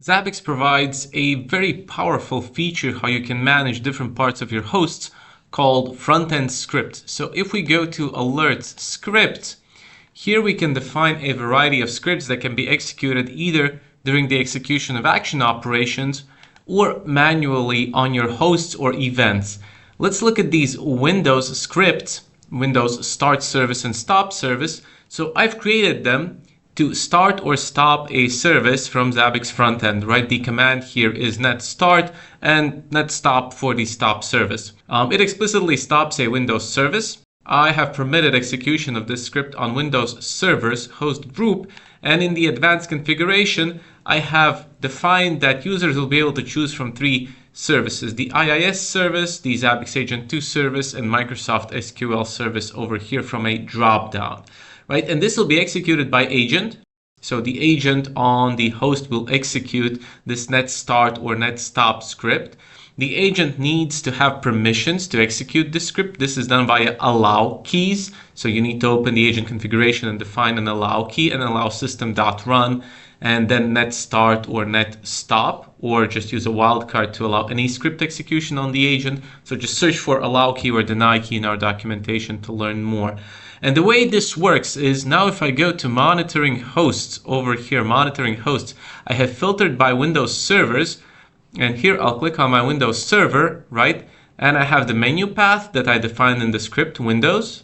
Zabbix provides a very powerful feature how you can manage different parts of your hosts called Frontend script. So if we go to alert script, here we can define a variety of scripts that can be executed either during the execution of action operations or manually on your hosts or events. Let's look at these Windows scripts, Windows start service and stop service. So I've created them to start or stop a service from Zabbix Frontend, right? The command here is net start and net stop for the stop service. It explicitly stops a Windows service. I have permitted execution of this script on Windows servers host group, and in the advanced configuration, I have defined that users will be able to choose from three services: the IIS service, the Zabbix Agent 2 service, and Microsoft SQL service over here from a dropdown. Right, and this will be executed by agent. So the agent on the host will execute this net start or net stop script. The agent needs to have permissions to execute this script. This is done via allow keys. So you need to open the agent configuration and define an allow key and allow system.run and then net start or net stop, or just use a wildcard to allow any script execution on the agent. So just search for allow key or deny key in our documentation to learn more. And the way this works is now if I go to monitoring hosts over here, monitoring hosts, I have filtered by Windows servers. And here I'll click on my Windows server, right? And I have the menu path that I defined in the script Windows.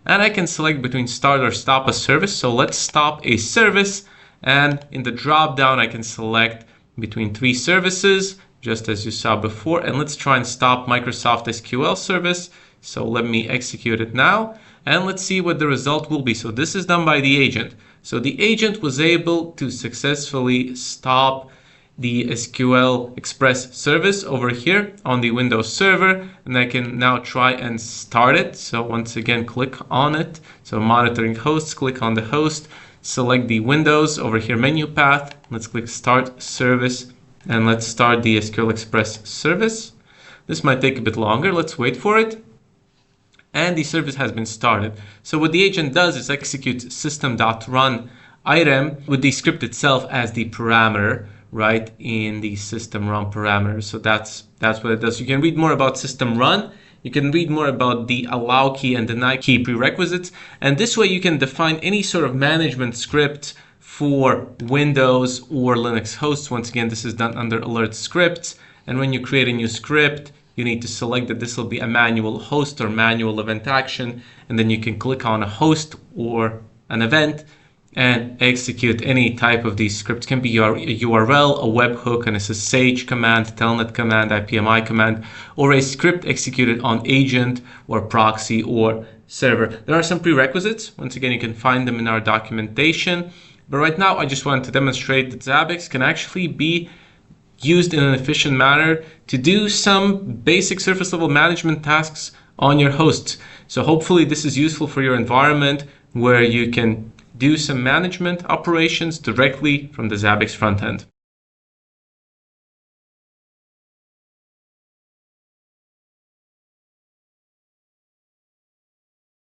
And I can select between start or stop a service. So let's stop a service. And in the drop down, I can select between three services, just as you saw before. And let's try and stop Microsoft SQL service. So let me execute it now. And let's see what the result will be. So this is done by the agent. So the agent was able to successfully stop the SQL Express service over here on the Windows server, and I can now try and start it. So once again, click on it. So monitoring hosts, click on the host, select the Windows over here menu path. Let's click start service and let's start the SQL Express service. This might take a bit longer. Let's wait for it. And the service has been started. So what the agent does is execute system.run item with the script itself as the parameter, right, in the system run parameter. So that's what it does. You can read more about system run. You can read more about the allow key and deny key prerequisites. And this way you can define any sort of management script for Windows or Linux hosts. Once again, this is done under alert scripts. And when you create a new script, you need to select that this will be a manual host or manual event action. And then you can click on a host or an event and execute any type of these scripts. Can be a URL, a webhook, an SSH command, telnet command, IPMI command, or a script executed on agent or proxy or server. There are some prerequisites. Once again, you can find them in our documentation. But right now, I just wanted to demonstrate that Zabbix can actually be used in an efficient manner to do some basic surface level management tasks on your hosts. So hopefully this is useful for your environment where you can do some management operations directly from the Zabbix front end.